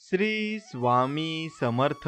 श्री स्वामी समर्थ.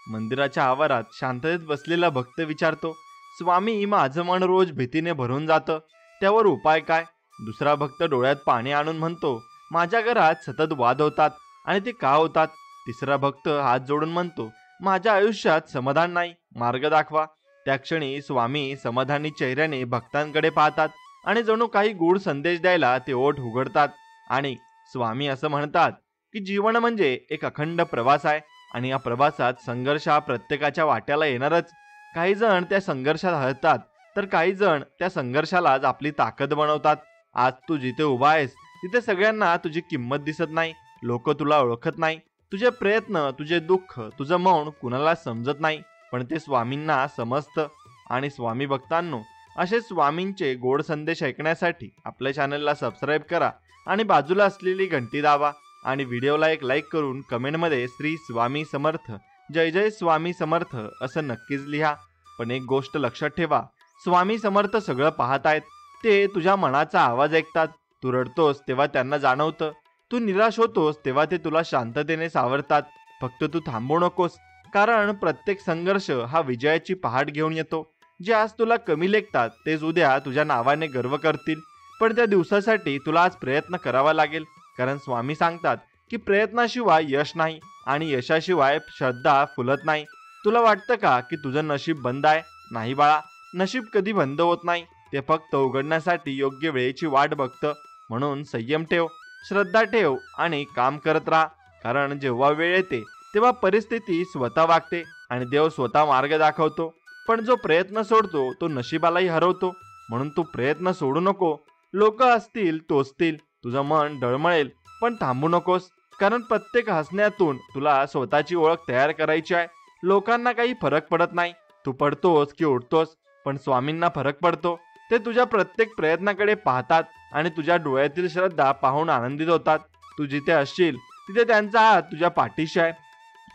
मंदिराच्या आवारात शांततेत बसलेला भक्त विचारतो, स्वामी, माझं मन रोज भीतीने भरून जातं, त्यावर उपाय काय? दुसरा भक्त डोळ्यात पाणी आणून म्हणतो, माझ्या घरात सतत वाद होतात आणि ते का होतात? तिसरा भक्त हात जोडून म्हणतो, माझ्या आयुष्यात समाधान नाही, मार्ग दाखवा. त्या क्षणी स्वामी समाधानी चेहऱ्याने भक्तांकडे पाहतात आणि जणू काही गूढ संदेश द्यायला ते ओठ उघडतात. आणि स्वामी असं म्हणतात की जीवन म्हणजे एक अखंड प्रवास आहे आणि या प्रवासात संघर्ष हा प्रत्येकाच्या वाट्याला येणारच. काही जण त्या संघर्षात हरतात, तर काही जण त्या संघर्षालाच आपली ताकद बनवतात. आज तू जिथे उभा आहेस तिथे सगळ्यांना तुझी किंमत दिसत नाही, लोक तुला ओळखत नाही, तुझे प्रयत्न, तुझे दुःख, तुझं मौन कुणाला समजत नाही, पण ते स्वामींना समजतं. आणि स्वामी भक्तांनो, असे स्वामींचे गोड संदेश ऐकण्यासाठी आपल्या चॅनलला सबस्क्राईब करा आणि बाजूला असलेली घंटी दाबा आणि व्हिडिओला एक लाईक करून कमेंटमध्ये श्री स्वामी समर्थ, जय जय स्वामी समर्थ असं नक्कीच लिहा. पण एक गोष्ट लक्षात ठेवा, स्वामी समर्थ सगळं पाहत आहेत. ते तुझ्या मनाचा आवाज ऐकतात. तू रडतोस तेव्हा त्यांना जाणवतं, तू निराश होतोस तेव्हा ते तुला शांततेने सावरतात. फक्त तू थांबू नकोस, कारण प्रत्येक संघर्ष हा विजयाची पहाट घेऊन येतो. जे आज तुला कमी लेखतात तेच उद्या तुझ्या नावाने गर्व करतील. पण त्या दिवसासाठी तुला आज प्रयत्न करावा लागेल, कारण स्वामी सांगतात की प्रयत्नाशिवाय यश नाही आणि यशाशिवाय श्रद्धा फुलत नाही. तुला वाटतं का की तुझं नशीब बंद आहे? नाही बाळा, नशीब कधी बंद होत नाही, ते फक्त उघडण्यासाठी योग्य वेळेची वाट बघतं. म्हणून संयम ठेव, श्रद्धा ठेव आणि काम करत राहा, कारण जेव्हा वेळ येते तेव्हा परिस्थिती स्वतः वागते आणि देव स्वतः मार्ग दाखवतो. पण जो प्रयत्न सोडतो तो नशिबालाही हरवतो. म्हणून तू प्रयत्न सोडू नको. लोक असतील, टोचतील, तुझं मन डळमळेल, पण थांबू नकोस, कारण प्रत्येक हसण्यातून तुला स्वतःची ओळख तयार करायची आहे. लोकांना काही फरक पडत नाही तू पडतोस की उठतोस, पण स्वामींना फरक पडतो. ते तुझ्या प्रत्येक प्रयत्नाकडे पाहतात आणि तुझ्या डोळ्यातील श्रद्धा पाहून आनंदित होतात. तू जिथे असशील तिथे त्यांचा हात तुझ्या पाठीशी आहे,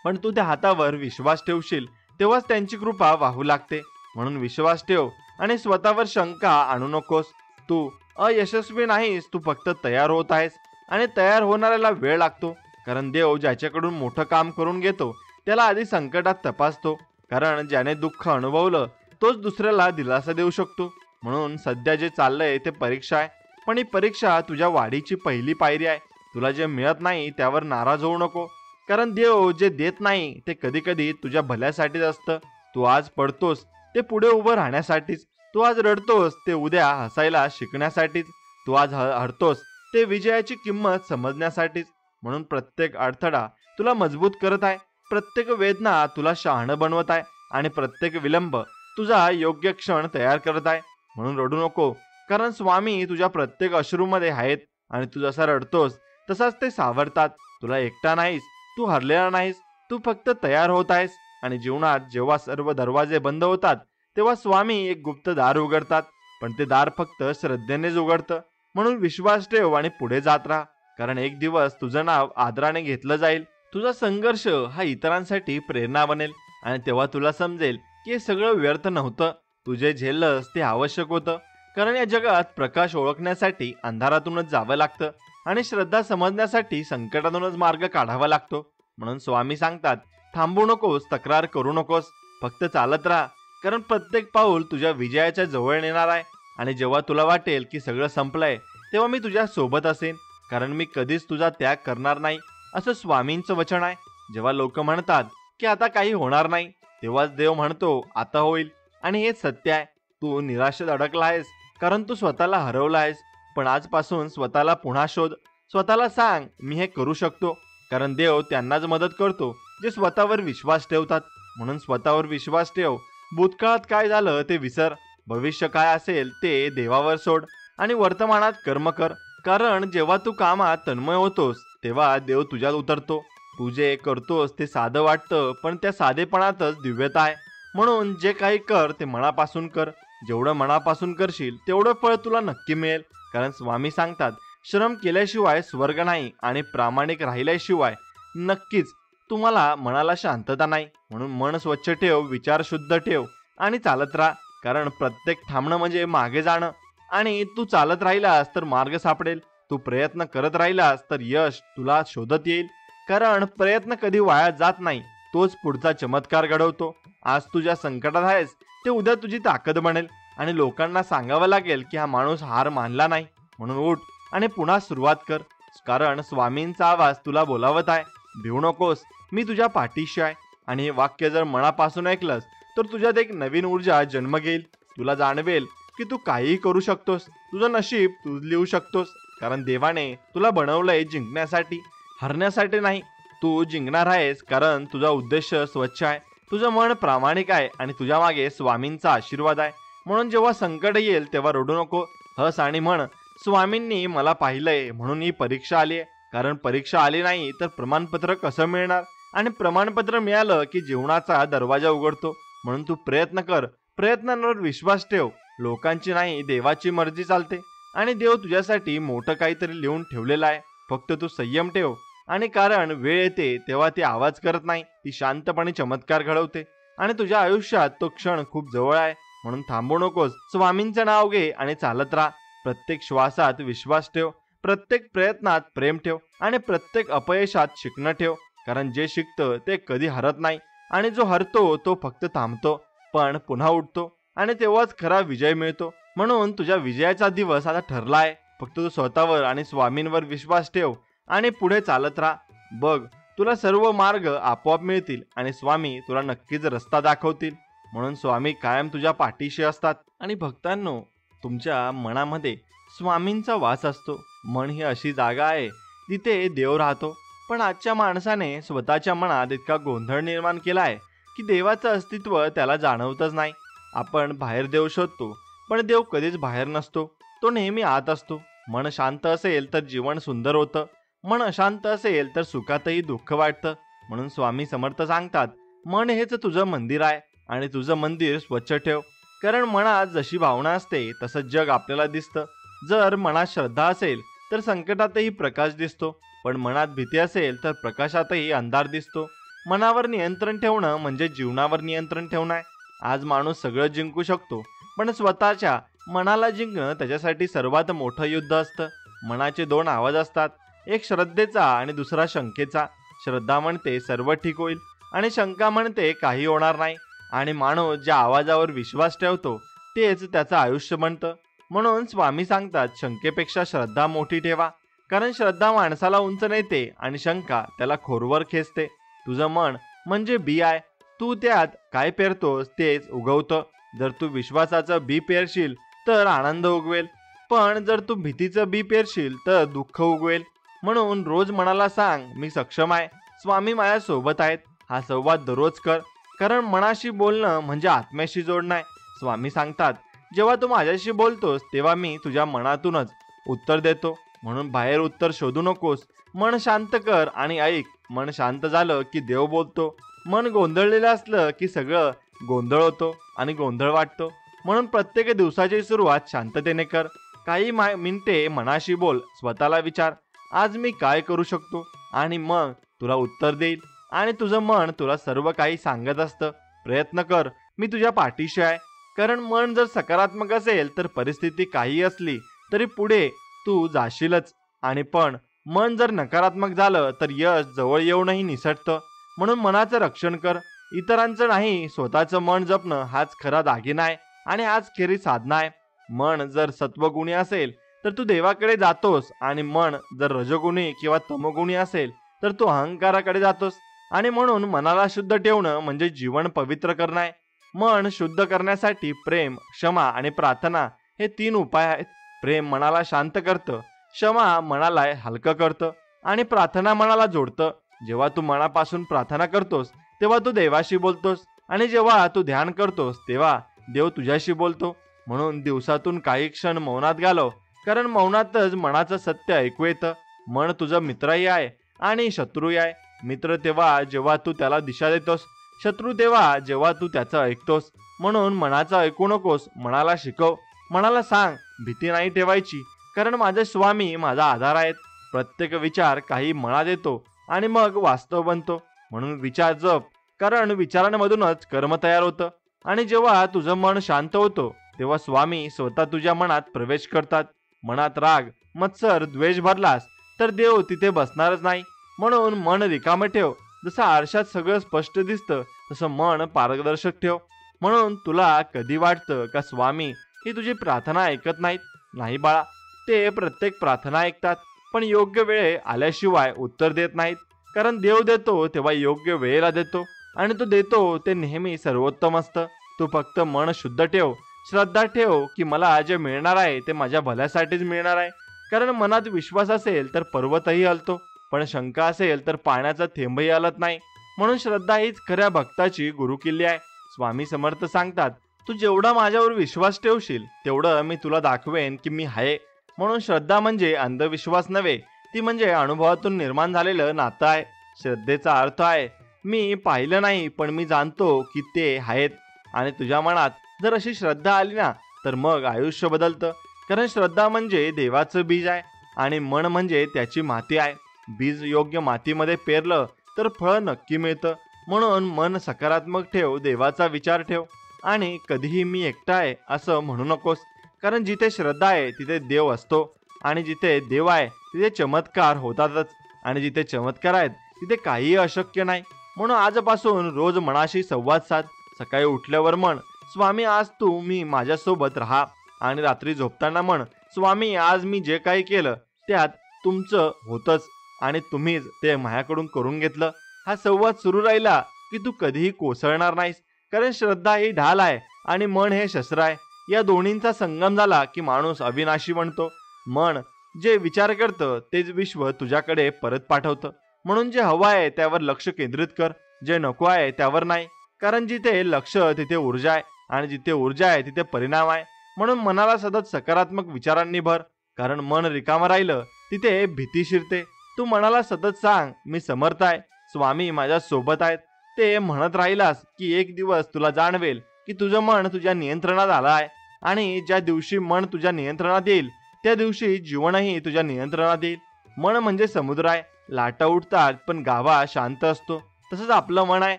पण तू त्या हातावर विश्वास ठेवशील तेव्हाच त्यांची कृपा वाहू लागते. म्हणून विश्वास ठेव आणि स्वतःवर शंका आणू नकोस. तू अयशस्वी नाहीस, तू फक्त तयार होत आहेस आणि तयार होणाऱ्याला वेळ लागतो, कारण देव ज्याच्याकडून मोठं काम करून घेतो त्याला आधी संकटात तपासतो. कारण ज्याने दुःख अनुभवलं तोच दुसऱ्याला दिलासा देऊ शकतो. म्हणून सध्या जे चाललंय ते परीक्षा आहे, पण ही परीक्षा तुझ्या वाढीची पहिली पायरी आहे. तुला जे मिळत नाही त्यावर नाराज होऊ नको, कारण देव जे देत नाही ते कधी कधी तुझ्या भल्यासाठीच असतं. तू आज पडतोस ते पुढे उभं राहण्यासाठीच, तू आज रडतोस ते उद्या हसायला शिकण्यासाठीच, तू आज हरतोस ते विजयाची किंमत समजण्यासाठीच. म्हणून प्रत्येक अडथळा तुला मजबूत करत आहे, प्रत्येक वेदना तुला शहाणं बनवत आहे आणि प्रत्येक विलंब तुझा योग्य क्षण तयार करत आहे. म्हणून रडू नको, कारण स्वामी तुझ्या प्रत्येक अश्रूमध्ये आहेत आणि तू जसा रडतोस तसाच ते सावरतात. तुला एकटा नाहीस, तू हरलेला नाहीस, तू फक्त तयार होत आहेस. आणि जीवनात जेव्हा सर्व दरवाजे बंद होतात तेव्हा स्वामी एक गुप्त दार उघडतात, पण ते दार फक्त श्रद्धेनेच उघडतं. म्हणून विश्वास ठेव आणि पुढे जात राहा, कारण एक दिवस तुझं नाव आदराने घेतलं जाईल. तुझा संघर्ष हा इतरांसाठी प्रेरणा बनेल आणि तेव्हा तुला समजेल की हे सगळं व्यर्थ नव्हतं. तुझे झेललंस ते आवश्यक होतं, कारण या जगात प्रकाश ओळखण्यासाठी अंधारातूनच जावं लागतं आणि श्रद्धा समजण्यासाठी संकटातूनच मार्ग काढावा लागतो. म्हणून स्वामी सांगतात, थांबू नकोस, तक्रार करू नकोस, फक्त चालत राहा, कारण प्रत्येक पाऊल तुझ्या विजयाच्या जवळ नेणार आहे. आणि जेव्हा तुला वाटेल की सगळं संपलंय तेव्हा मी तुझ्या सोबत असेन, कारण मी कधीच तुझा त्याग करणार नाही, असं स्वामींचं वचन आहे. जेव्हा लोक म्हणतात की आता काही होणार नाही, तेव्हाच देव म्हणतो आता होईल. आणि हेच सत्य आहे. तू निराशेत अडकला आहेस कारण तू स्वतःला हरवला आहेस, पण आजपासून स्वतःला पुन्हा शोध. स्वतःला सांग, मी हे करू शकतो, कारण देव त्यांनाच मदत करतो जे स्वतःवर विश्वास ठेवतात. म्हणून स्वतःवर विश्वास ठेव. भूतकाळात काय झालं ते विसर, भविष्य काय असेल ते देवावर सोड आणि वर्तमानात कर्म कर, कारण जेव्हा तू कामात तन्मय होतोस तेव्हा देव तुझ्यात उतरतो. तू जे करतोस ते साधं वाटतं, पण त्या साधेपणातच दिव्यता आहे. म्हणून जे काही कर ते मनापासून कर. जेवढं मनापासून करशील तेवढं फळ तुला नक्की मिळेल, कारण स्वामी सांगतात, श्रम केल्याशिवाय स्वर्ग नाही आणि प्रामाणिक राहिल्याशिवाय नक्कीच तुम्हाला मनाला शांतता नाही. म्हणून मन स्वच्छ ठेव, विचार शुद्ध ठेव आणि चालत राहा, कारण प्रत्येक थांबणं म्हणजे मागे जाणं. आणि तू चालत राहिलास तर मार्ग सापडेल, तू प्रयत्न करत राहिलास तर यश तुला शोधत येईल. कारण प्रयत्न कधी वाया जात नाही, तोच पुढचा चमत्कार घडवतो. आज तू ज्या संकटात आहेस ते उद्या तुझी ताकद बनेल आणि लोकांना सांगावं लागेल की हा माणूस हार मानला नाही. म्हणून उठ आणि पुन्हा सुरुवात कर, कारण स्वामींचा आवाज तुला बोलावत आहे. भिवू नकोस, मी तुझ्या पाठीशी आहे. आणि हे वाक्य जर मनापासून ऐकलंस तर तुझ्यात एक नवीन ऊर्जा जन्म घेईल. तुला जाणवेल की तू काहीही करू शकतोस, तुझं नशीब तू लिहू शकतोस. कारण देवाने तुला बनवलंय जिंकण्यासाठी, हरण्यासाठी नाही. तू जिंकणार आहेस कारण तुझा उद्देश स्वच्छ आहे, तुझं मन प्रामाणिक आहे आणि तुझ्या मागे स्वामींचा आशीर्वाद आहे. म्हणून जेव्हा संकट येईल तेव्हा रडू नको, हस आणि म्हण, स्वामींनी मला पाहिलंय म्हणून ही परीक्षा आली आहे. कारण परीक्षा आली नाही तर प्रमाणपत्र कसं मिळणार, आणि प्रमाणपत्र मिळालं की जीवनाचा दरवाजा उघडतो. म्हणून तू प्रयत्न कर, प्रयत्नांवर विश्वास ठेव. लोकांची नाही, देवाची मर्जी चालते आणि देव तुझ्यासाठी मोठं काहीतरी लिहून ठेवलेलं आहे. फक्त तू संयम ठेव, आणि कारण वेळ येते तेव्हा ती आवाज करत नाही, ती शांतपणे चमत्कार घडवते. आणि तुझ्या आयुष्यात तो क्षण खूप जवळ आहे. म्हणून थांबू नकोस, स्वामींचं नाव घे आणि चालत राहा. प्रत्येक श्वासात विश्वास ठेव, प्रत्येक प्रयत्नात प्रेम ठेव आणि प्रत्येक अपयशात शिकणं ठेव. कारण जे शिकतं ते कधी हरत नाही, आणि जो हरतो तो फक्त थांबतो पण पुन्हा उठतो, आणि तेव्हाच खरा विजय मिळतो. म्हणून तुझ्या विजयाचा दिवस आता ठरला आहे. फक्त तू स्वतःवर आणि स्वामींवर विश्वास ठेव आणि पुढे चालत राहा. बघ, तुला सर्व मार्ग आपोआप मिळतील आणि स्वामी तुला नक्कीच रस्ता दाखवतील. म्हणून स्वामी कायम तुझ्या पाठीशी असतात. आणि भक्तांनो, तुमच्या मनामध्ये स्वामींचा वास असतो. मन ही अशी जागा आहे जिथे देव राहतो. पण आजच्या माणसाने स्वतःच्या मनात इतका गोंधळ निर्माण केला आहे की देवाचं अस्तित्व त्याला जाणवतच नाही. आपण बाहेर देव शोधतो, पण देव कधीच बाहेर नसतो, तो नेहमी आत असतो. मन शांत असेल तर जीवन सुंदर होतं, मन अशांत असेल तर सुखातही दुःख वाटतं. म्हणून स्वामी समर्थ सांगतात, मन हेच तुझं मंदिर आहे आणि तुझं मंदिर स्वच्छ ठेव. कारण मनात जशी भावना असते तसं जग आपल्याला दिसतं. जर मनात श्रद्धा असेल तर संकटातही प्रकाश दिसतो, पण मनात भीती असेल तर प्रकाशातही अंधार दिसतो. मनावर नियंत्रण ठेवणं म्हणजे जीवनावर नियंत्रण ठेवणं आहे. आज माणूस सगळं जिंकू शकतो, पण स्वतःच्या मनाला जिंकणं त्याच्यासाठी सर्वात मोठं युद्ध असतं. मनाचे दोन आवाज असतात, एक श्रद्धेचा आणि दुसरा शंकेचा. श्रद्धा म्हणते सर्व ठीक होईल आणि शंका म्हणते काही होणार नाही. आणि माणूस ज्या आवाजावर विश्वास ठेवतो तेच त्याचं आयुष्य बनतं. म्हणून स्वामी सांगतात, शंकेपेक्षा श्रद्धा मोठी ठेवा. कारण श्रद्धा माणसाला उंच नेते आणि शंका त्याला खोरवर खेचते. तुझं मन म्हणजे बी आहे, तू त्यात काय पेरतोस तेच उगवतं. जर तू विश्वासाचं बी पेरशील तर आनंद उगवेल, पण जर तू भीतीचं बी पेरशील तर दुःख उगवेल. म्हणून रोज मनाला सांग, मी सक्षम आहे, स्वामी माझ्या सोबत आहेत. हा संवाद दररोज कर, कारण मनाशी बोलणं म्हणजे आत्म्याशी जोडणं आहे. स्वामी सांगतात, जेव्हा तू माझ्याशी बोलतोस तेव्हा मी तुझ्या मनातूनच उत्तर देतो. म्हणून बाहेर उत्तर शोधू नकोस, मन शांत कर आणि ऐक. मन शांत झालं की देव बोलतो. मन गोंधळलेलं असलं की सगळं गोंधळ होतो आणि गोंधळ वाटतो. म्हणून प्रत्येक दिवसाची सुरुवात शांततेने कर. काही मिनिटे मनाशी बोल, स्वतःला विचार, आज मी काय करू शकतो, आणि मग तुला उत्तर देईल. आणि तुझं मन तुला सर्व काही सांगत असतं. प्रयत्न कर, मी तुझ्या पाठीशी आहे. कारण मन जर सकारात्मक असेल तर परिस्थिती काही असली तरी पुढे तू जाशीलच, आणि पण मन जर नकारात्मक झालं तर यश जवळ येऊनही निसटतं. म्हणून मनाचं रक्षण कर, इतरांचं नाही, स्वतःचं मन जपणं हाच खरा दागिना आहे आणि हाच खरी साधना आहे. मन जर सत्वगुणी असेल तर तू देवाकडे जातोस, आणि मन जर रजोगुणी किंवा तमोगुणी असेल तर तू अहंकाराकडे जातोस. आणि म्हणून मनाला शुद्ध ठेवणं म्हणजे जीवन पवित्र करणं आहे. मन शुद्ध करण्यासाठी प्रेम, क्षमा आणि प्रार्थना हे 3 उपाय आहेत. प्रेम मनाला शांत करतं, क्षमा मनाला हलकं करतं आणि प्रार्थना मनाला जोडतं. जेव्हा तू मनापासून प्रार्थना करतोस तेव्हा तू देवाशी बोलतोस, आणि जेव्हा तू ध्यान करतोस तेव्हा देव तुझ्याशी बोलतो. म्हणून दिवसातून काही क्षण मौनात घालव, कारण मौनातच मनाचं सत्य ऐकू येतं. मन तुझं मित्रही आहे आणि शत्रूही आहे. मित्र तेव्हा जेव्हा तू त्याला दिशा देतोस, शत्रू तेव्हा जेव्हा तू त्याचं ऐकतोस. म्हणून मनाचं ऐकू नकोस, मनाला शिकव. मनाला सांग, भीती नाही ठेवायची, कारण माझे स्वामी माझा आधार आहेत. प्रत्येक विचार काही मनात येतो आणि मग वास्तव बनतो. म्हणून विचार जप, कारण विचारांमधूनच कर्म तयार होतं. आणि जेव्हा तुझं मन शांत होतं तेव्हा स्वामी स्वतः तुझ्या मनात प्रवेश करतात. मनात राग, मत्सर, द्वेष भरलास तर देव तिथे बसणारच नाही. म्हणून मन रिकामं ठेव. जसं आरशात सगळं स्पष्ट दिसतं तसं मन पारदर्शक ठेव. म्हणून तुला कधी वाटतं का स्वामी ही तुझी प्रार्थना ऐकत नाहीत? नाही बाळा, ते प्रत्येक प्रार्थना ऐकतात, पण योग्य वेळ आल्याशिवाय उत्तर देत नाहीत. कारण देव देतो तेव्हा योग्य वेळेला देतो, आणि तो देतो ते नेहमी सर्वोत्तम असतं. तू फक्त मन शुद्ध ठेव, श्रद्धा ठेव की मला जे मिळणार आहे ते माझ्या भल्यासाठीच मिळणार आहे. कारण मनात विश्वास असेल तर पर्वतही हलतो, पण शंका असेल तर पाण्याचा थेंबही हलत नाही. म्हणून श्रद्धा हीच खऱ्या भक्ताची गुरुकिल्ली आहे. स्वामी समर्थ सांगतात, तू जेवढा माझ्यावर विश्वास ठेवशील तेवढं मी तुला दाखवेन की मी आहे. म्हणून श्रद्धा म्हणजे अंधविश्वास नव्हे, ती म्हणजे अनुभवातून निर्माण झालेलं नातं आहे. श्रद्धेचा अर्थ आहे, मी पाहिलं नाही पण मी जाणतो की ते आहेत. आणि तुझ्या मनात जर अशी श्रद्धा आली ना, तर मग आयुष्य बदलतं. कारण श्रद्धा म्हणजे देवाचं बीज आहे, आणि मन म्हणजे त्याची माती आहे. बीज योग्य मातीमध्ये पेरलं तर फळ नक्की मिळतं. म्हणून मन सकारात्मक ठेव, देवाचा विचार ठेव, आणि कधीही मी एकटा आहे असं म्हणू नकोस. कारण जिथे श्रद्धा आहे तिथे देव असतो, आणि जिथे देव आहे तिथे चमत्कार होतातच, आणि जिथे चमत्कार आहेत तिथे काहीही अशक्य नाही. म्हणून आजपासून रोज मनाशी संवाद साध. सकाळी उठल्यावर म्हण, स्वामी आज तू मी माझ्यासोबत राहा. आणि रात्री झोपताना म्हण, स्वामी आज मी जे काही केलं त्यात तुमचं होतंच, आणि तुम्हीच ते माझ्याकडून करून घेतलं. हा संवाद सुरू राहिला की तू कधीही कोसळणार नाहीस. कारण श्रद्धा ही ढाल आहे आणि मन हे शस्त्र आहे. या दोन्हींचा संगम झाला की माणूस अविनाशी बनतो. मन जे विचार करतं तेच विश्व तुझ्याकडे परत पाठवतं. म्हणून जे हवं आहे त्यावर लक्ष केंद्रित कर, जे नको आहे त्यावर नाही. कारण जिथे लक्ष तिथे ऊर्जा आहे, आणि जिथे ऊर्जा आहे तिथे परिणाम आहे. म्हणून मनाला सतत सकारात्मक विचारांनी भर. कारण मन रिकामं राहिलं तिथे भीती शिरते. तू मनाला सतत सांग, मी समर्थ आहे, स्वामी माझ्या सोबत आहेत. ते म्हणत राहिलास की एक दिवस तुला जाणवेल की तुझं मन तुझ्या नियंत्रणात आलं आहे. आणि ज्या दिवशी मन तुझ्या नियंत्रणात येईल त्या दिवशी जीवनही तुझ्या नियंत्रणात येईल. मन म्हणजे समुद्र आहे, लाटा उठतात पण गाभा शांत असतो. तसंच आपलं मन आहे.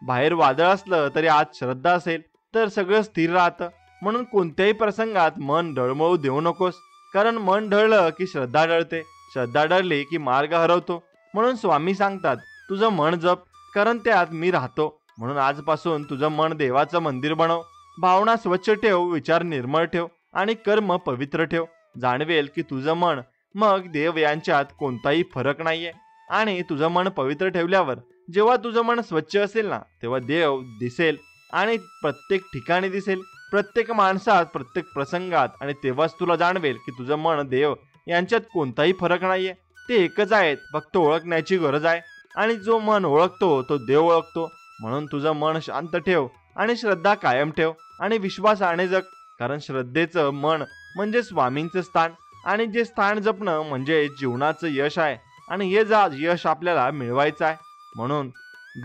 बाहेर वादळ असलं तरी आत श्रद्धा असेल तर सगळं स्थिर राहतं. म्हणून कोणत्याही प्रसंगात मन डळमळू देऊ नकोस. कारण मन ढळलं की श्रद्धा ढळते, श्रद्धा ढळली की मार्ग हरवतो. म्हणून स्वामी सांगतात, तुझं मन जप, कारण त्यात मी राहतो. म्हणून आजपासून तुझं मन देवाचं मंदिर बनव. भावना स्वच्छ ठेव, विचार निर्मळ ठेव, आणि कर्म पवित्र ठेव. जाणवेल की तुझं मन मग देव यांच्यात कोणताही फरक नाहीये. आणि तुझं मन पवित्र ठेवल्यावर जेव्हा तुझं मन स्वच्छ असेल ना, तेव्हा देव दिसेल, आणि प्रत्येक ठिकाणी दिसेल, प्रत्येक माणसात, प्रत्येक प्रसंगात. आणि तेव्हाच तुला जाणवेल की तुझं मन देव यांच्यात कोणताही फरक नाहीये, ते एकच आहेत. फक्त ओळखण्याची गरज आहे. आणि जो मन ओळखतो तो देव ओळखतो. म्हणून तुझं मन शांत ठेव, आणि श्रद्धा कायम ठेव, आणि विश्वासाने जग. कारण श्रद्धेचं मन म्हणजे स्वामींचं स्थान, आणि जे स्थान जपणं म्हणजे जीवनाचं यश आहे. आणि हे यश आपल्याला मिळवायचं आहे. म्हणून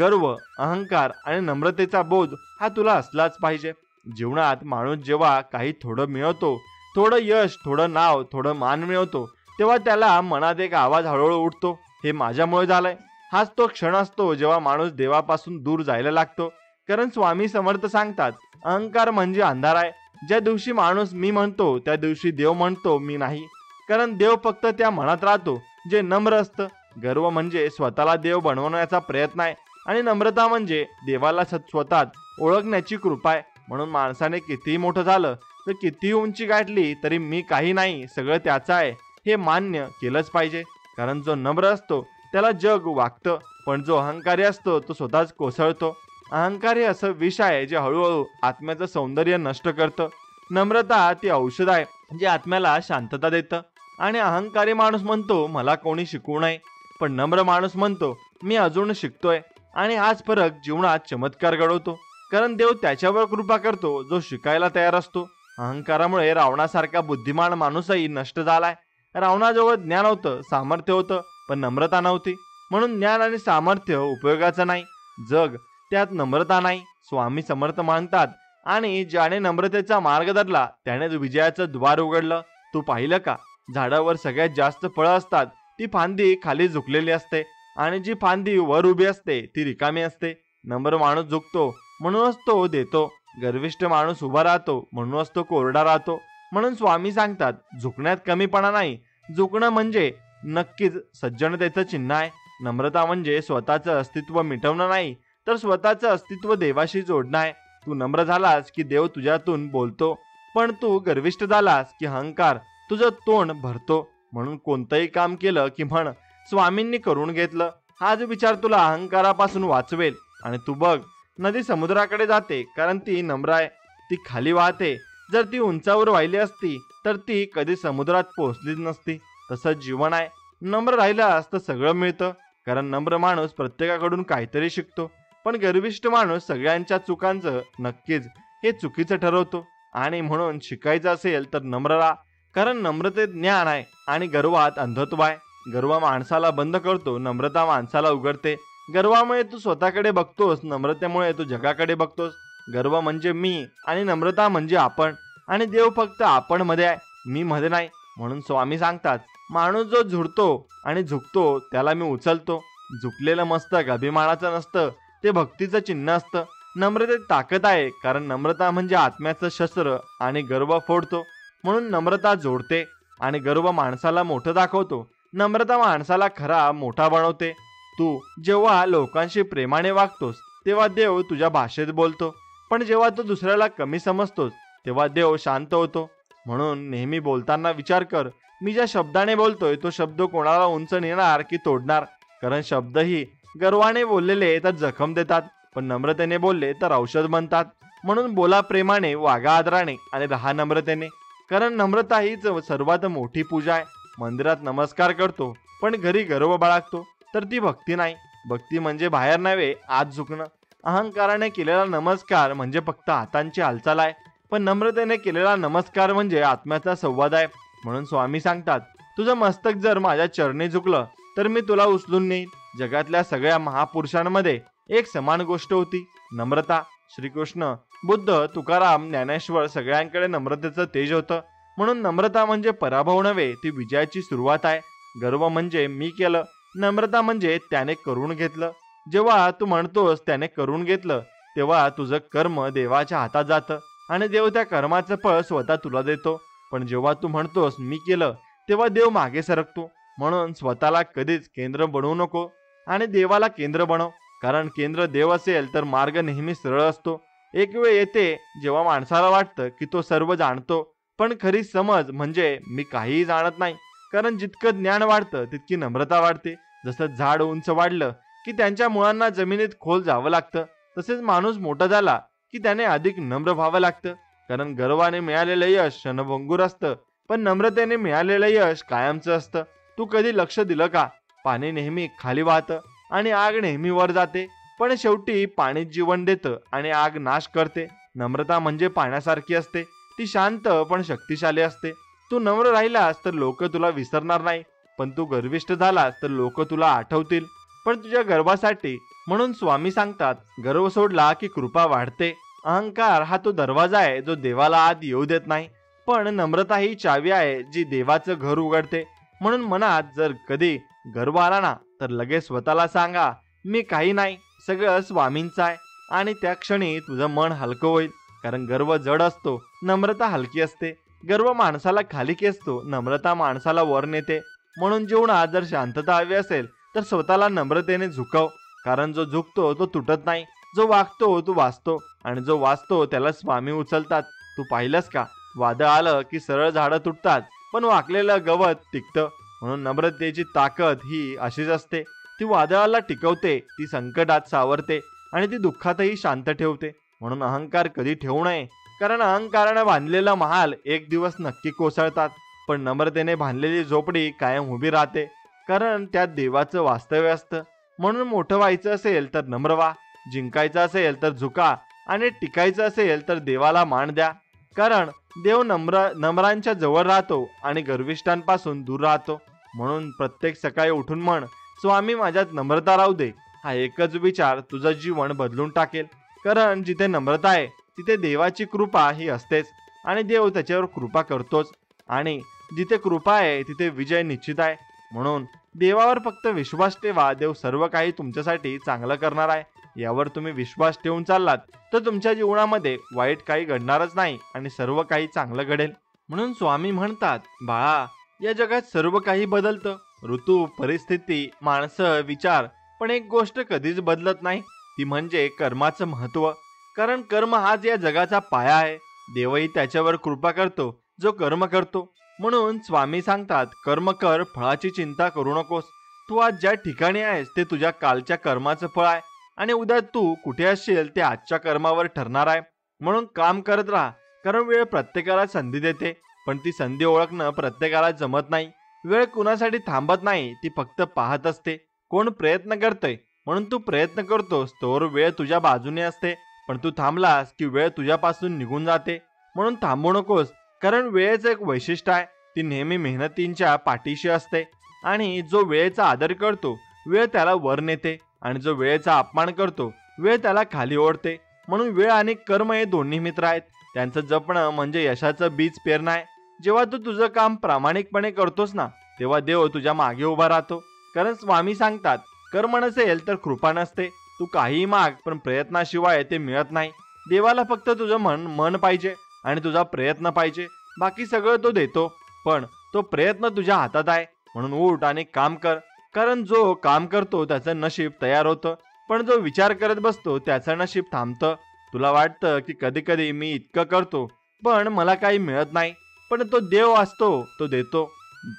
गर्व, अहंकार आणि नम्रतेचा बोध हा तुला असलाच पाहिजे. जीवनात माणूस जेव्हा काही थोडं मिळवतो, थोडं यश, थोडं नाव, थोडं मान मिळवतो, तेव्हा त्याला मनात एक आवाज हळूहळू उठतो, हे माझ्यामुळे झालंय. हाच तो क्षण असतो जेव्हा माणूस देवापासून दूर जायला लागतो. कारण स्वामी समर्थ सांगतात, अहंकार म्हणजे अंधार आहे. ज्या दिवशी माणूस मी म्हणतो त्या दिवशी देव म्हणतो मी नाही. कारण देव फक्त त्या मनात राहतो जे नम्र असतं. गर्व म्हणजे स्वतःला देव बनवण्याचा प्रयत्न आहे, आणि नम्रता म्हणजे देवाला स्वतःत ओळखण्याची कृपा आहे. म्हणून माणसाने कितीही मोठं झालं तर कितीही उंची गाठली तरी मी काही नाही, सगळं त्याचं आहे, हे मान्य केलंच पाहिजे. कारण जो नम्र असतो त्याला जग वागतं, पण जो अहंकारी असतो तो स्वतःच कोसळतो. अहंकार हे असं विष आहे जे हळूहळू आत्म्याचं सौंदर्य नष्ट करतं. नम्रता ती औषध आहे जे आत्म्याला शांतता देतं. आणि अहंकारी माणूस म्हणतो मला कोणी शिकवू नये, पण नम्र माणूस म्हणतो मी अजून शिकतोय. आणि हाच फरक जीवनात चमत्कार घडवतो. कारण देव त्याच्यावर कृपा करतो जो शिकायला तयार असतो. अहंकारामुळे रावणासारखा बुद्धिमान माणूसही नष्ट झालाय. रावणाजवळ ज्ञान होतं, सामर्थ्य होतं, पण नम्रता नव्हती. म्हणून ज्ञान आणि सामर्थ्य उपयोगाचं नाही, जग त्यात नम्रता नाही. स्वामी समर्थ मानतात, आणि ज्याने नम्रतेचा मार्ग धरला त्याने विजयाचं द्वार उघडलं. तू पाहिलं का, झाडावर सगळ्यात जास्त फळं असतात ती फांदी खाली झुकलेली असते, आणि जी फांदी वर उभी असते ती रिकामी असते. नम्र माणूस झुकतो म्हणूनच तो देतो. गर्विष्ठ माणूस उभा राहतो म्हणूनच तो कोरडा राहतो. म्हणून स्वामी सांगतात, झुकण्यात कमीपणा नाही, झुकणं म्हणजे नक्कीच सज्जनतेचं चिन्ह आहे. नम्रता म्हणजे स्वतःचं अस्तित्व मिटवणं नाही, तर स्वतःचं अस्तित्व देवाशी जोडणं आहे. तू नम्र झालास की देव तुझ्यातून बोलतो, पण तू गर्विष्ठ झालास की अहंकार तुझं तोंड भरतो. म्हणून कोणतंही काम केलं की म्हण स्वामींनी करून घेतलं. हा जो विचार तुला अहंकारापासून वाचवेल. आणि तू बघ, नदी समुद्राकडे जाते कारण ती नम्र आहे, ती खाली वाहते. जर ती उंचावर वाहिली असती तर ती कधी समुद्रात पोहोचलीच नसती. तसंच जीवन आहे, नम्र राहिलास तर सगळं मिळतं. कारण नम्र माणूस प्रत्येकाकडून काहीतरी शिकतो, पण गर्विष्ठ माणूस सगळ्यांच्या चुकांचं नक्कीच हे चुकीचं ठरवतो. आणि म्हणून शिकायचं असेल तर नम्र राहा, कारण नम्रतेत ज्ञान आहे आणि गर्वात अंधत्व आहे. गर्व माणसाला बंद करतो, नम्रता माणसाला उघडते. गर्वामुळे तू स्वतःकडे बघतोस, नम्रतेमुळे तू जगाकडे बघतोस. गर्व म्हणजे मी आणि नम्रता म्हणजे आपण. आणि देव फक्त आपण मध्ये आहे, मी मध्ये नाही. म्हणून स्वामी सांगतात, माणूस जो झुडतो आणि झुकतो त्याला मी उचलतो. झुकलेलं मस्तक अभिमानाचं नसतं, ते भक्तीचं चिन्ह असतं. नम्रतेत ताकद आहे, कारण नम्रता म्हणजे आत्म्याचं शस्त्र आणि गर्व फोडतो. म्हणून नम्रता जोडते आणि गर्व माणसाला मोठं दाखवतो. नम्रता माणसाला खरा मोठा बनवते. तू जेव्हा लोकांशी प्रेमाने वागतोस तेव्हा देव तुझ्या भाषेत बोलतो, पण जेव्हा तू दुसऱ्याला कमी समजतोस तेव्हा देव शांत होतो. म्हणून नेहमी बोलताना विचार कर, मी ज्या शब्दाने बोलतोय तो शब्द कोणाला उंच नेणार की तोडणार. कारण शब्दही गर्वाने बोललेले तर जखम देतात, पण नम्रतेने बोलले तर औषध बनतात. म्हणून बोला प्रेमाने, वागा आदराने आणि राहा नम्रतेने. कारण नम्रता हीच सर्वात मोठी पूजा आहे. मंदिरात नमस्कार करतो पण घरी गर्व बाळगतो तर ती भक्ती नाही. भक्ती म्हणजे बाहेर नव्हे, आत झुकणं. अहंकाराने केलेला नमस्कार म्हणजे फक्त हातांची हालचाल आहे, पण नम्रतेने केलेला नमस्कार म्हणजे आत्म्याचा संवाद आहे. म्हणून स्वामी सांगतात, तुझं मस्तक जर माझ्या चरणी झुकलं तर मी तुला उचलून नेईन. जगातल्या सगळ्या महापुरुषांमध्ये एक समान गोष्ट होती, नम्रता. श्रीकृष्ण, बुद्ध, तुकाराम, ज्ञानेश्वर सगळ्यांकडे नम्रतेचं तेज होतं. म्हणून नम्रता म्हणजे पराभव नव्हे, ती विजयाची सुरुवात आहे. गर्व म्हणजे मी केलं, नम्रता म्हणजे त्याने करून घेतलं. जेव्हा तू म्हणतोस त्याने करून घेतलं, तेव्हा तुझं कर्म देवाच्या हातात जातं आणि देव त्या कर्माचं फळ स्वतः तुला देतो. पण जेव्हा तू म्हणतोस मी केलं, तेव्हा देव मागे सरकतो. म्हणून स्वतःला कधीच केंद्र बनवू नको आणि देवाला केंद्र बनव. कारण केंद्र देव असेल तर मार्ग नेहमी सरळ असतो. एक वेळ येते जेव्हा माणसाला वाटतं की तो सर्व जाणतो, पण खरी समज म्हणजे मी काहीही जाणत नाही. कारण जितकं ज्ञान वाढतं तितकी नम्रता वाढते. जसं झाड उंच वाढलं की त्यांच्या मुळांना जमिनीत खोल जावं लागतं, तसेच माणूस मोठा झाला की त्याने अधिक नम्र व्हावं लागतं. कारण गर्वाने मिळालेलं यश क्षणभंगूर असतं, पण नम्रतेने मिळालेलं यश कायमचं असतं. तू कधी लक्ष दिलं का? पाणी नेहमी खाली वाहतं आणि आग नेहमी वर जाते, पण शेवटी पाणी जीवन देतं आणि आग नाश करते. नम्रता म्हणजे पाण्यासारखी असते, ती शांत पण शक्तिशाली असते. तू नम्र राहिलास तर लोक तुला विसरणार नाही, पण तू गर्विष्ठ झालास तर लोक तुला आठवतील, पण तुझ्या गर्वासाठी. म्हणून स्वामी सांगतात, गर्व सोडला की कृपा वाढते. अहंकार हा तो दरवाजा आहे जो देवाला आत येऊ देत नाही, पण नम्रता ही चावी आहे जी देवाचं घर उघडते. म्हणून मनात जर कधी गर्व आला ना, तर लगेच स्वतःला सांगा, मी काही नाही, सगळं स्वामींचं आहे. आणि त्या क्षणी तुझं मन हलकं होईल. कारण गर्व जड असतो, नम्रता हलकी असते. गर्व माणसाला खाली खेचतो, नम्रता माणसाला वर नेते. म्हणून जीवनात जर शांतता हवी असेल तर स्वतःला नम्रतेने झुकव. कारण जो झुकतो तो तुटत नाही, जो वागतो तो वाचतो, आणि जो वाचतो त्याला स्वामी उचलतात. तू पाहिलंस का, वादळ आलं की सरळ झाडं तुटतात, पण वाकलेलं गवत टिकतं. म्हणून नम्रतेची ताकद ही अशीच असते, ती वादळाला टिकवते, ती संकटात सावरते आणि ती दुःखातही शांत ठेवते. म्हणून अहंकार कधी ठेवू नये, कारण अहंकाराने बांधलेला महाल एक दिवस नक्की कोसळतात, पण नम्रतेने बांधलेली झोपडी कायम उभी राहते, कारण त्यात देवाचं वास्तव्य असतं. म्हणून मोठं व्हायचं असेल तर नम्र व्हा, जिंकायचं असेल तर झुका आणि टिकायचं असेल तर देवाला मान द्या. कारण देव नम्रांच्या जवळ राहतो आणि गर्विष्ठांपासून दूर राहतो. म्हणून प्रत्येक सकाळी उठून म्हण, स्वामी माझ्यात नम्रता राहू दे. हा एकच विचार तुझं जीवन बदलून टाकेल. कारण जिथे नम्रता आहे तिथे देवाची कृपा ही असतेच आणि देव त्याच्यावर कृपा करतोच. आणि जिथे कृपा आहे तिथे विजय निश्चित आहे. म्हणून देवावर फक्त विश्वास ठेवा, देव सर्व काही तुमच्यासाठी चांगलं करणार आहे. यावर तुम्ही विश्वास ठेवून चाललात तर तुमच्या जीवनामध्ये वाईट काही घडणारच नाही आणि सर्व काही चांगलं घडेल. म्हणून स्वामी म्हणतात, बाळा, या जगात सर्व काही बदलतं, ऋतू, परिस्थिती, माणसं, विचार, पण एक गोष्ट कधीच बदलत नाही, ती म्हणजे कर्माचं महत्त्व. कारण कर्म हाच या जगाचा पाया आहे. देवही त्याच्यावर कृपा करतो जो कर्म करतो. म्हणून स्वामी सांगतात, कर्म कर, फळाची चिंता करू नकोस. तू आज ज्या ठिकाणी आहेस ते तुझ्या कालच्या कर्माचं फळ आहे, आणि उद्या तू कुठे असशील ते आजच्या कर्मावर ठरणार आहे. म्हणून काम करत राहा, कारण वेळ प्रत्येकाला संधी देते, पण ती संधी ओळखणं प्रत्येकाला जमत नाही. वेळ कुणासाठी थांबत नाही, ती फक्त पाहत असते. कोण प्रयत्न करतय म्हणून तू प्रयत्न करतोस, तोवर वेळ तुझ्या बाजूने असते, पण तू थांबलास की वेळ तुझ्यापासून निघून जाते. म्हणून थांबू नकोस, कारण वेळेचं एक वैशिष्ट्य आहे, ती नेहमी मेहनतींच्या पाठीशी असते. आणि जो वेळेचा आदर करतो, वेळ त्याला वर नेते, आणि जो वेळेचा अपमान करतो, वेळ त्याला खाली ओढते. म्हणून वेळ आणि कर्म हे दोन्ही मित्र आहेत. त्यांचं जपणं म्हणजे यशाचं बीज पेरणं आहे. जेव्हा तू तुझं काम प्रामाणिकपणे करतोस ना, तेव्हा देव तुझ्या मागे उभा राहतो. कारण स्वामी सांगतात, कर्म नसेल तर कृपा नसते. तू काहीही माग, पण प्रयत्नाशिवाय ते मिळत नाही. देवाला फक्त तुझं मन पाहिजे आणि तुझा प्रयत्न पाहिजे, बाकी सगळं तो देतो. पण तो प्रयत्न तुझ्या हातात आहे. म्हणून उठ आणि काम कर, कारण जो काम करतो त्याचं नशीब तयार होतं, पण जो विचार करत बसतो त्याचं नशीब थांबतं. तुला वाटतं की कधी कधी मी इतकं करतो पण मला काही मिळत नाही, पण तो देव असतो, तो देतो.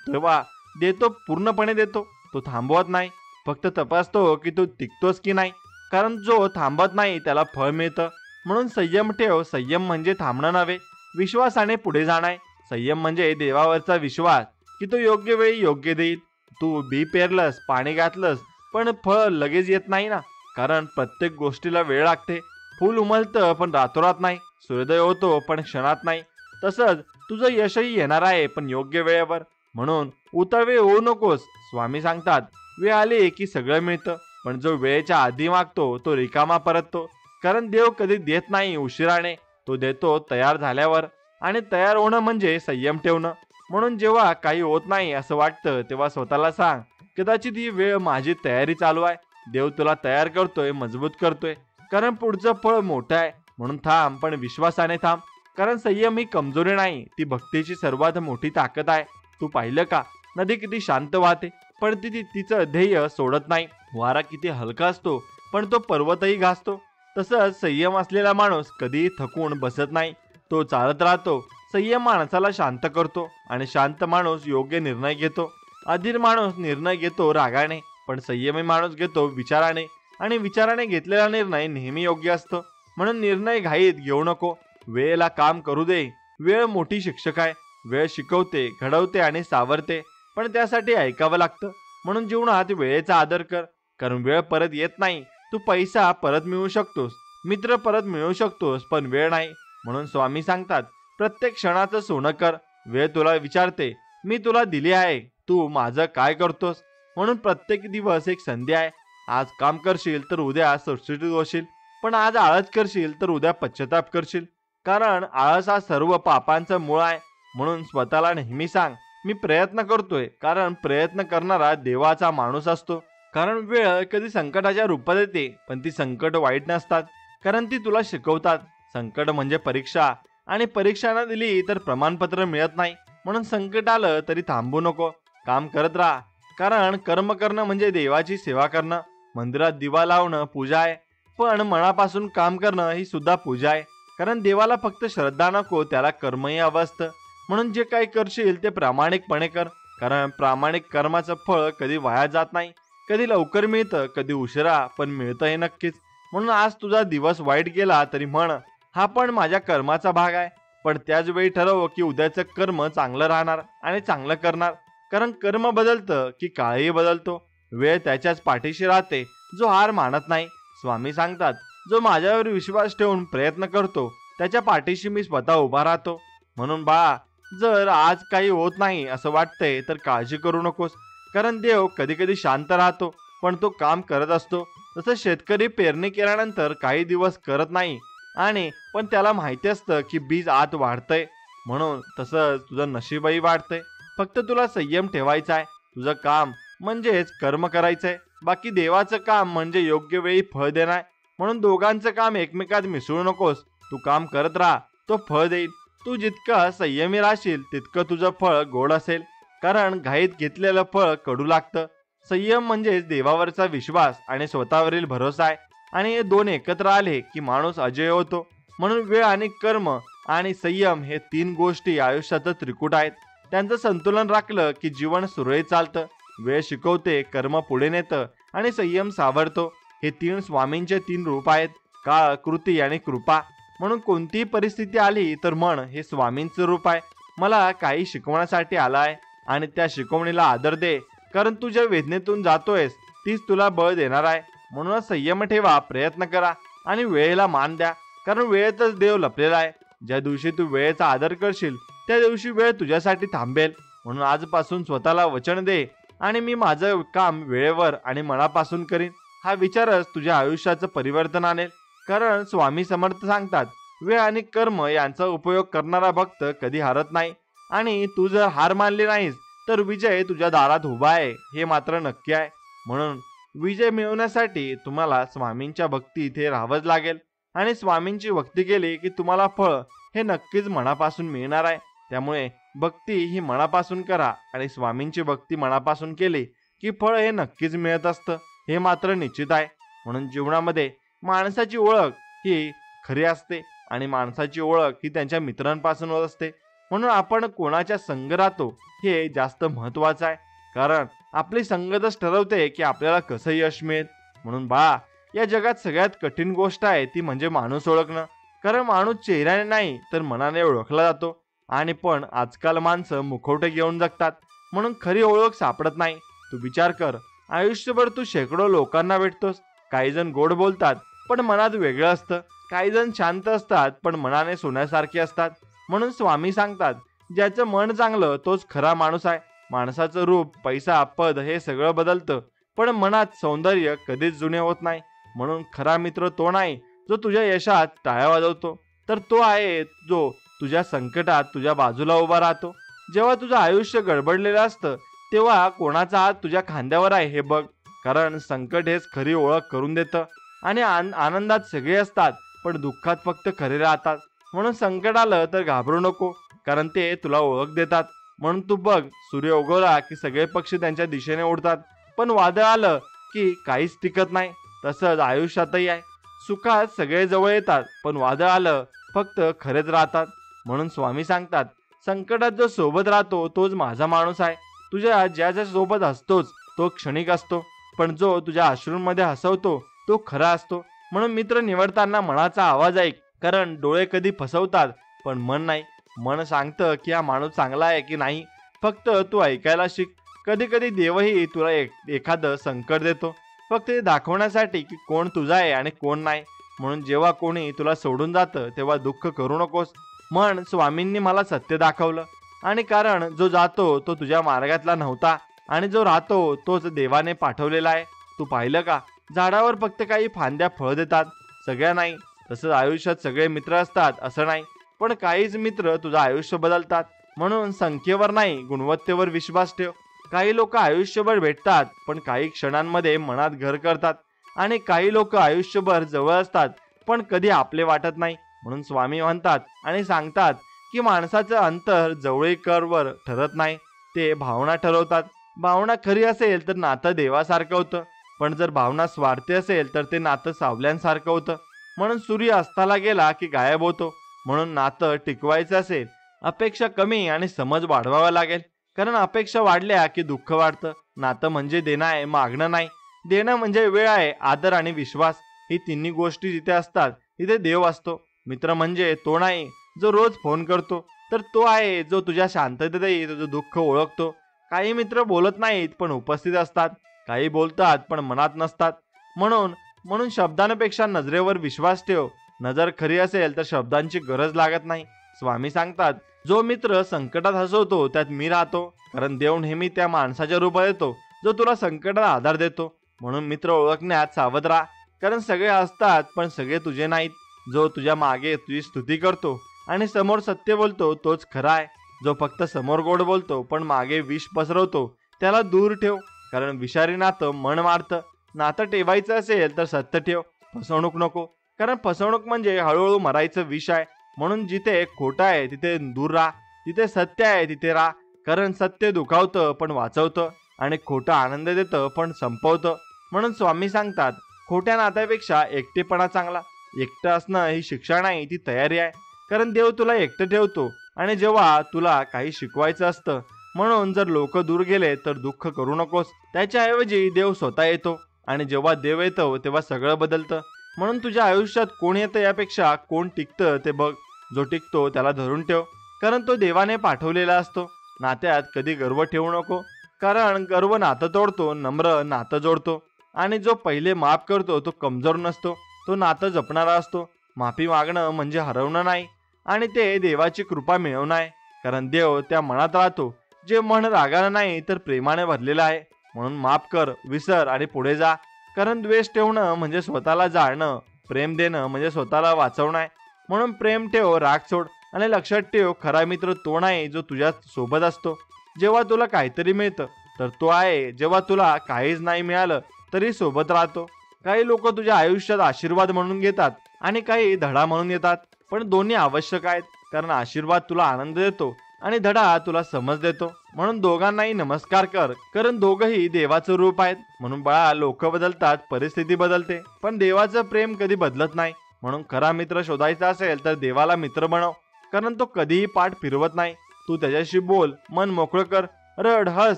तेव्हा देतो, पूर्णपणे देतो. तो थांबवत नाही, फक्त तपासतो की तू टिकतोस की नाही. कारण जो थांबत नाही त्याला फळ मिळतं. म्हणून संयम ठेव. संयम म्हणजे थांबणं नव्हे, विश्वासाने पुढे जाणार. संयम म्हणजे देवावरचा विश्वास की तो योग्य वेळी योग्य देईल. तू बी पेरलंस, पाणी घातलंस, पण फळ लगेच येत नाही ना, कारण प्रत्येक गोष्टीला वेळ लागते. फूल उमलतं पण रातोरात नाही, सूर्योदय होतो पण क्षणात नाही. तसंच तुझं यशही येणार आहे, पण योग्य वेळेवर. म्हणून उतावळे होऊ नकोस. स्वामी सांगतात, वेळ आली की सगळं मिळतं, पण जो वेळेच्या आधी मागतो तो रिकामा परततो. कारण देव कधी देत नाही उशिराने, तो देतो तयार झाल्यावर. आणि तयार होणं म्हणजे संयम ठेवणं. म्हणून जेव्हा काही होत नाही असं वाटतं, तेव्हा स्वतःला सांग, कदाचित ही वेळ माझी तयारी चालू आहे. देव तुला तयार करतोय, मजबूत करतोय, कारण पुढचं फळ मोठं आहे. म्हणून थांब, पण विश्वासाने थांब. कारण संयम ही कमजोरी नाही, ती भक्तीची सर्वात मोठी ताकद आहे. तू पाहिलं का, नदी किती शांत वाहते, पण ती तिचं ध्येय सोडत नाही. वारा किती हलका असतो, पण तो पर्वतही घासतो. तसंच संयम असलेला माणूस कधीही थकून बसत नाही, तो चालत राहतो. संयम माणसाला शांत करतो, आणि शांत माणूस योग्य निर्णय घेतो. अधीर माणूस निर्णय घेतो रागाने, पण संयमी माणूस घेतो विचाराने, आणि विचाराने घेतलेला निर्णय नेहमी योग्य असतो. म्हणून निर्णय घाईत घेऊ नको. वेळेला काम करू दे. वेळ मोठी शिक्षक आहे. वेळ शिकवते, घडवते आणि सावरते, पण त्यासाठी ऐकावं लागतं. म्हणून जीवनात वेळेचा आदर कर, कारण वेळ परत येत नाही. तू पैसा परत मिळवू शकतोस, मित्र परत मिळवू शकतोस, पण वेळ नाही. म्हणून स्वामी सांगतात, प्रत्येक क्षणाचं सोनं कर. वेळ तुला विचारते, मी तुला दिली आहे, तू माझं काय करतोस. म्हणून प्रत्येक दिवस एक संधी आहे. आज काम करशील तर उद्या सुटसुटीत होशील, पण आज आळस करशील तर उद्या पश्चाताप करशील. कारण आळस हा सर्व पापांचं मूळ आहे. म्हणून स्वतःला नेहमी सांग, मी प्रयत्न करतोय, कारण प्रयत्न करणारा देवाचा माणूस असतो. कारण वेळ कधी संकटाच्या रूपात येते, पण ती संकट वाईट नसतात, कारण ती तुला शिकवतात. संकट म्हणजे परीक्षा, आणि परीक्षा न दिली तर प्रमाणपत्र मिळत नाही. म्हणून संकट आलं तरी थांबू नको, काम करत राहा. कारण कर्म करणं म्हणजे देवाची सेवा करणं. मंदिरात दिवा लावणं पूजा आहे, पण मनापासून काम करणं ही सुद्धा पूजा आहे. कारण देवाला फक्त श्रद्धा नको, त्याला कर्मही हवं असतं. म्हणून जे काही करशील ते प्रामाणिकपणे कर, कारण प्रामाणिक कर्माचं फळ कधी वाया जात नाही. कधी लवकर मिळतं, कधी उशिरा, पण मिळतं हे नक्कीच. म्हणून आज तुझा दिवस वाईट गेला तरी म्हण, हा पण माझ्या कर्माचा भाग आहे. पण त्याच वेळी ठरव की उद्याचं कर्म चांगलं राहणार आणि चांगलं करणार. कारण कर्म बदलतं की काळही बदलतो. वेळ त्याच्याच पाठीशी राहते जो हार मानत नाही. स्वामी सांगतात, जो माझ्यावर विश्वास ठेवून प्रयत्न करतो त्याच्या पाठीशी मी स्वतः उभा राहतो. म्हणून बाळा, जर आज काही होत नाही असं वाटतंय तर काळजी करू नकोस, कारण देव कधी कधी शांत राहतो, पण तो काम करत असतो. तसं शेतकरी पेरणी केल्यानंतर काही दिवस करत नाही, आणि पण त्याला माहिती असतं की बीज आत वाढतंय. म्हणून तसंच तुझं नशीबही वाढतंय. फक्त तुला संयम ठेवायचा आहे. तुझं काम म्हणजेच कर्म करायचंय, बाकी देवाचं काम म्हणजे योग्य वेळी फळ देणार. म्हणून दोघांचं काम एकमेकात मिसळू नकोस. तू काम करत राहा, तो फळ देईल. तू जितका संयमी राहशील तितकं तुझं फळ गोड असेल. कारण घाईत घेतलेलं फळ कडू लागतं. संयम म्हणजेच देवावरचा विश्वास आणि स्वतःवरील भरोसा आहे, आणि हे दोन एकत्र आले की माणूस अजय होतो. म्हणून वेळ आणि कर्म आणि संयम हे तीन गोष्टी आयुष्याचं त्रिकूट आहेत. त्यांचं संतुलन राखलं की जीवन सुरळीत चालतं. वेळ शिकवते, कर्म पुढे नेतं आणि संयम सावरतो. हे तीन स्वामींचे तीन रूप आहेत, काळ, कृती आणि कृपा. म्हणून कोणतीही परिस्थिती आली तर मन हे स्वामींचं रूप आहे. मला काही शिकवण्यासाठी आला आहे आणि त्या शिकवणीला आदर दे, कारण तू ज्या वेदनेतून जातोयस तीच तुला बळ देणार आहे. म्हणूनच संयम ठेवा, प्रयत्न करा आणि वेळेला मान द्या, कारण वेळेतच देव लपलेला आहे. ज्या दिवशी तू वेळेचा आदर करशील त्या दिवशी वेळ तुझ्यासाठी थांबेल. म्हणून आजपासून स्वतःला वचन दे, आणि मी माझं काम वेळेवर आणि मनापासून करीन. हा विचारच तुझ्या आयुष्याचं परिवर्तन आणेल. कारण स्वामी समर्थ सांगतात, वेळ आणि कर्म यांचा उपयोग करणारा भक्त कधी हारत नाही. आणि तू जर हार मानली नाहीस तर विजय तुझ्या दारात उभा आहे, हे मात्र नक्की आहे. म्हणून विजय मिळवण्यासाठी तुम्हाला स्वामींच्या भक्ती इथे राहावंच लागेल. आणि स्वामींची भक्ती केली की तुम्हाला फळ हे नक्कीच मनापासून मिळणार आहे. त्यामुळे भक्ती ही मनापासून करा, आणि स्वामींची भक्ती मनापासून केली की फळ हे नक्कीच मिळत असतं, हे मात्र निश्चित आहे. म्हणून जीवनामध्ये माणसाची ओळख ही खरी असते, आणि माणसाची ओळख ही त्यांच्या मित्रांपासून होत असते. म्हणून आपण कोणाच्या संग राहतो हे जास्त महत्वाचं आहे, कारण आपली संगतच ठरवते की आपल्याला कसं यश मिळेल. म्हणून बाळा, या जगात सगळ्यात कठीण गोष्ट आहे ती म्हणजे माणूस ओळखणं. कारण माणूस चेहऱ्याने नाही तर मनाने ओळखला जातो. आणि पण आजकाल माणसं मुखवटे घेऊन जगतात, म्हणून खरी ओळख सापडत नाही. तू विचार कर, आयुष्यभर तू शेकडो लोकांना भेटतोस. काही जण गोड बोलतात पण मनात वेगळं असतं, काही जण शांत असतात पण मनाने सोन्यासारखे असतात. म्हणून स्वामी सांगतात, ज्याचं मन चांगलं तोच खरा माणूस आहे. माणसाचं रूप, पैसा, पद हे सगळं बदलतं, पण मनात सौंदर्य कधीच जुने होत नाही. म्हणून खरा मित्र तो नाही जो तुझ्या यशात टाळ्या वाजवतो, तर तो आहे जो तुझ्या संकटात तुझ्या बाजूला उभा राहतो. जेव्हा तुझं आयुष्य गडबडलेलं असतं तेव्हा कोणाचा हात तुझ्या खांद्यावर आहे हे बघ, कारण संकट हेच खरी ओळख करून देतं. आणि आनंदात सगळे असतात पण दुःखात फक्त खरे राहतात. म्हणून संकट आलं तर घाबरू नको, कारण ते तुला ओळख देतात. म्हणून तू बघ, सूर्य उगवला की सगळे पक्षी त्यांच्या दिशेने उडतात, पण वादळ आलं की काहीच टिकत नाही. तसंच आयुष्यातही आहे, सुखात सगळे जवळ येतात पण वादळ आलं फक्त खरेच राहतात. म्हणून स्वामी सांगतात, संकटात जो सोबत राहतो तोच माझा माणूस आहे. तुझ्या ज्या सोबत असतोच तो क्षणिक असतो, पण जो तुझ्या अश्रूंमध्ये हसवतो तो खरा असतो. म्हणून मित्र निवडताना मनाचा आवाज ऐक, कारण डोळे कधी फसवतात पण मन नाही. मन सांगतं की हा माणूस चांगला आहे की नाही, फक्त तू ऐकायला शिक. कधी कधी देवही तुला एखादं संकट देतो, फक्त हे दाखवण्यासाठी की कोण तुझा आहे आणि कोण नाही. म्हणून जेव्हा कोणी तुला सोडून जातं तेव्हा दुःख करू नकोस. म्हण, स्वामींनी मला सत्य दाखवलं, आणि कारण जो जातो तो तुझ्या मार्गातला नव्हता, आणि जो राहतो तोच देवाने पाठवलेला आहे. तू पाहिलं का, झाडावर फक्त काही फांद्या फळ देतात, सगळ्या नाही. तसंच आयुष्यात सगळे मित्र असतात असं नाही, पण काहीच मित्र तुझं आयुष्य बदलतात. म्हणून संख्येवर नाही, गुणवत्तेवर विश्वास ठेव. काही लोक आयुष्यभर भेटतात पण काही क्षणांमध्ये मनात घर करतात, आणि काही लोक आयुष्यभर जवळ असतात पण कधी आपले वाटत नाही. म्हणून स्वामी म्हणतात आणि सांगतात की माणसाचं अंतर जवळीकवर ठरत नाही, ते भावना ठरवतात. भावना खरी असेल तर नातं देवासारखं होतं, पण जर भावना स्वार्थी असेल तर ते नातं सावल्यांसारखं होतं. म्हणून सूर्य अस्ताला गेला की गायब होतो. म्हणून नातं टिकवायचं असेल, अपेक्षा कमी आणि समज वाढवावा लागेल. कारण अपेक्षा वाढल्या की दुःख वाढतं. नातं म्हणजे देणं आहे, मागणं नाही. देणं म्हणजे वेळ आहे, आदर आणि विश्वास. ही तिन्ही गोष्टी जिथे असतात तिथे देव असतो. मित्र म्हणजे तो नाही जो रोज फोन करतो, तर तो आहे जो तुझ्या शांततेतही तुझं दुःख ओळखतो. काही मित्र बोलत नाहीत पण उपस्थित असतात, काही बोलतात पण मनात नसतात. म्हणून म्हणून शब्दांपेक्षा नजरेवर विश्वास ठेव. नजर खरी असेल तर शब्दांची गरज लागत नाही. स्वामी सांगतात, जो मित्र संकटात हसवतो त्यात मी राहतो, कारण देव नेहमी त्या माणसाच्या रूपात येतो जो तुला संकटात आधार देतो. म्हणून मित्र ओळखण्यात सावध राहा, कारण सगळे असतात पण सगळे तुझे नाहीत. जो तुझ्या मागे तुझी स्तुती करतो आणि समोर सत्य बोलतो तोच खरा आहे. जो फक्त समोर गोड बोलतो पण मागे विष पसरवतो त्याला दूर ठेव, कारण विषारी नातं मन मारतं. नातं ठेवायचं असेल तर सत्य ठेव, फसवणूक नको, कारण फसवणूक म्हणजे हळूहळू मरायचं विष आहे. म्हणून जिथे खोटं आहे तिथे दूर राहा, जिथे सत्य आहे तिथे राहा, कारण सत्य दुखावतं पण वाचवतं आणि खोटं आनंद देतं पण संपवतं. म्हणून स्वामी सांगतात, खोट्या नात्यापेक्षा एकटेपणा चांगला. एकटं असणं ही शिक्षा नाही, ती तयारी आहे. कारण देव तुला एकटं ठेवतो आणि जेव्हा तुला काही शिकवायचं असतं. म्हणून जर लोक दूर गेले तर दुःख करू नकोस, त्याच्याऐवजी देव स्वतः येतो आणि जेव्हा देव येतो तेव्हा सगळं बदलतं. म्हणून तुझ्या आयुष्यात कोण येतं यापेक्षा कोण टिकतं ते बघ. जो टिकतो त्याला धरून ठेव, कारण तो देवाने पाठवलेला असतो. नात्यात कधी गर्व ठेवू नको, कारण गर्व नातं तोडतो, नम्र नातं जोडतो. आणि जो पहिले माफ करतो तो कमजोर नसतो, तो नातं जपणारा असतो. माफी मागणं म्हणजे हरवणं नाही, आणि ते देवाची कृपा मिळवणं आहे. कारण देव त्या मनात राहतो जे मन रागानं नाही तर प्रेमाने भरलेलं आहे. म्हणून माफ कर, विसर आणि पुढे जा. कारण द्वेष ठेवणं म्हणजे स्वतःला जाळणं, प्रेम देणं म्हणजे स्वतःला वाचवणं आहे. म्हणून प्रेम ठेव, राग सोड, आणि लक्षात ठेव, खरा मित्र तो नाही जो तुझ्या सोबत असतो जेव्हा तुला काहीतरी मिळतं, तर तो आहे जेव्हा तुला काहीच नाही मिळालं तरी सोबत राहतो. काही लोक तुझ्या आयुष्यात आशीर्वाद म्हणून घेतात आणि काही धडा म्हणून येतात, पण दोन्ही आवश्यक आहेत. कारण आशीर्वाद तुला आनंद देतो आणि धडा तुला समज देतो. म्हणून दोघांनाही नमस्कार कर, कारण दोघंही देवाचं रूप आहेत. म्हणून बाळा, लोक बदलतात, परिस्थिती बदलते, पण देवाचं प्रेम कधी बदलत नाही. म्हणून खरा मित्र शोधायचा असेल तर देवाला मित्र बनव, कारण तो कधीही पाठ फिरवत नाही. तू त्याच्याशी बोल, मन मोकळं कर, रड, हस,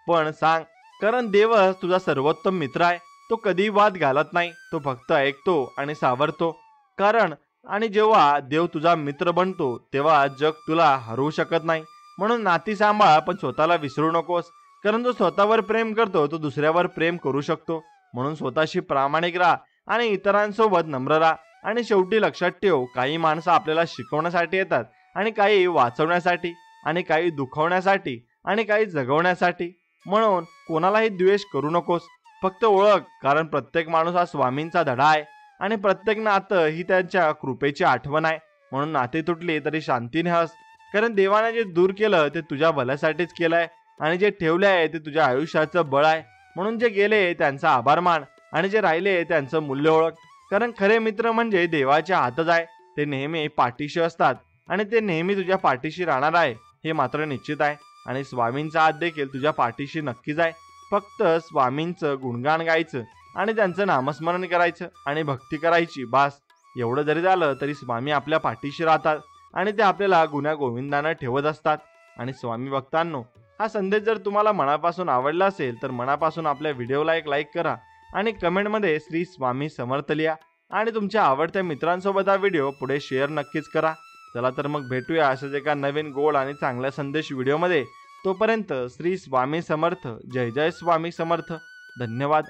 पण सांग. कारण देवच तुझा सर्वोत्तम मित्र आहे. तो कधीही वाद घालत नाही, तो फक्त ऐकतो आणि सावरतो. कारण आणि जेव्हा देव तुझा मित्र बनतो तेव्हा जग तुला हरवू शकत नाही. म्हणून नाती सांभाळ, पण स्वतःला विसरू नकोस. कारण जो स्वतःवर प्रेम करतो तो दुसऱ्यावर प्रेम करू शकतो. म्हणून स्वतःशी प्रामाणिक राहा आणि इतरांसोबत नम्र राहा. आणि शेवटी लक्षात ठेव, काही माणसं आपल्याला शिकवण्यासाठी येतात आणि काही वाचवण्यासाठी आणि काही दुखवण्यासाठी आणि काही जगवण्यासाठी. म्हणून कोणालाही द्वेष करू नकोस, फक्त ओळख, कारण प्रत्येक माणूस हा स्वामींचा धडा आहे आणि प्रत्येक नातं ही त्यांच्या कृपेची आठवण आहे. म्हणून नाती तुटली तरी शांतीने हस, कारण देवाने जे दूर केलं ते तुझ्या भल्यासाठीच केलंय आणि जे ठेवले आहे ते तुझ्या आयुष्याचं बळ आहे. म्हणून जे गेले त्यांचा आभार मान आणि जे राहिले त्यांचं मूल्य ओळख. कारण खरे मित्र म्हणजे देवाच्या हातच आहे. ते नेहमी पाठीशी असतात आणि ते नेहमी तुझ्या पाठीशी राहणार आहे हे मात्र निश्चित आहे. आणि स्वामींचा हात देखील तुझ्या पाठीशी नक्कीच आहे. फक्त स्वामींचं गुणगान गायचं आणि त्यांचं नामस्मरण करायचं आणि भक्ती करायची, बास. एवढं जरी झालं तरी स्वामी आपल्या पाठीशी राहतात आणि ते आपल्याला गुण्या गोविंदानं ठेवत असतात. आणि स्वामी भक्तांनो, हा संदेश जर तुम्हाला मनापासून आवडला असेल तर मनापासून आपल्या व्हिडिओला एक लाईक करा आणि कमेंटमध्ये श्री स्वामी समर्थ लिहा आणि तुमच्या आवडत्या मित्रांसोबत हा व्हिडिओ पुढे शेअर नक्कीच करा. चला तर मग भेटूया अशाच एका नवीन गोड आणि चांगल्या संदेश व्हिडिओमध्ये. तोपर्यंत श्री स्वामी समर्थ. जय जय स्वामी समर्थ. धन्यवाद.